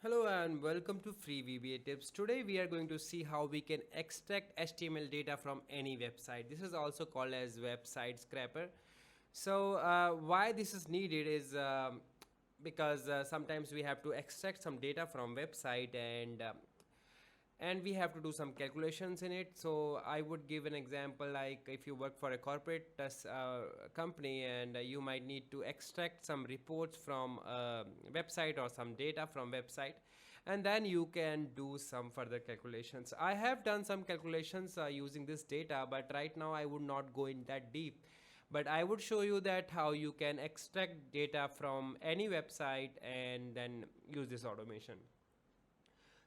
Hello and welcome to Free VBA Tips. Today we are going to see how we can extract HTML data from any website. This is also called as website scraper. So why this is needed is because sometimes we have to extract some data from website and we have to do some calculations in it. So I would give an example, like if you work for a corporate company and you might need to extract some reports from a website or some data from website, and then you can do some further calculations. I have done some calculations using this data, but right now I would not go in that deep, but I would show you that how you can extract data from any website and then use this automation.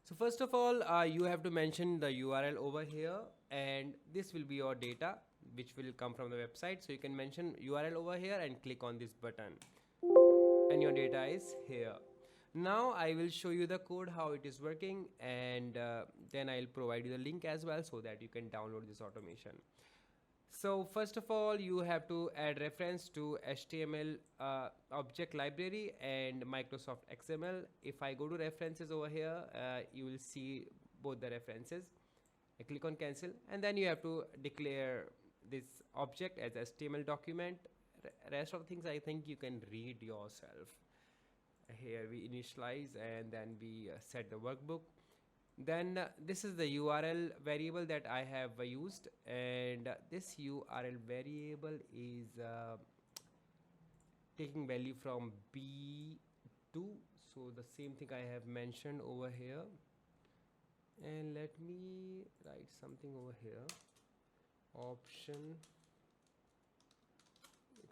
So first of all, you have to mention the URL over here, and this will be your data which will come from the website. So you can mention URL over here and click on this button and your data is here. Now I will show you the code how it is working, and then I'll provide you the link as well so that you can download this automation. So first of all, you have to add reference to HTML object library and Microsoft XML. If I go to references over here, you will see both the references. I click on cancel, and then you have to declare this object as HTML document. Rest of things I think you can read yourself. Here we initialize and then we set the workbook. Then this is the URL variable that I have used, and this URL variable is taking value from B2. So the same thing I have mentioned over here, and let me write something over here. Option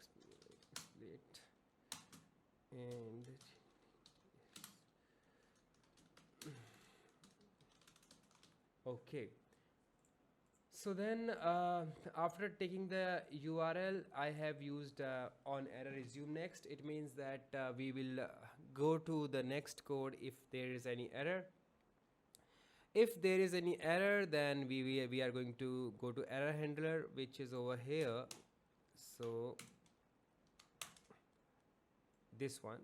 split and okay. So then after taking the URL, I have used on error resume next. It means that we will go to the next code if there is any error. If there is any error, then we are going to go to error handler, which is over here. So this one.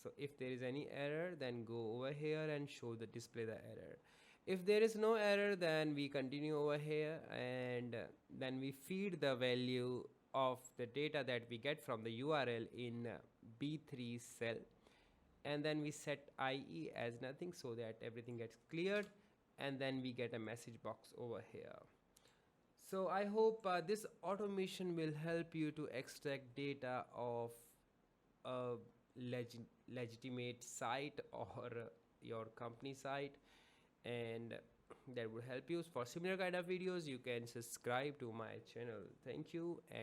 So if there is any error, then go over here and show the display the error. If there is no error, then we continue over here, and then we feed the value of the data that we get from the URL in B3 cell, and then we set IE as nothing so that everything gets cleared, and then we get a message box over here. So I hope this automation will help you to extract data of a legitimate site or your company site, and that would help you. For similar kind of videos, you can subscribe to my channel. Thank you and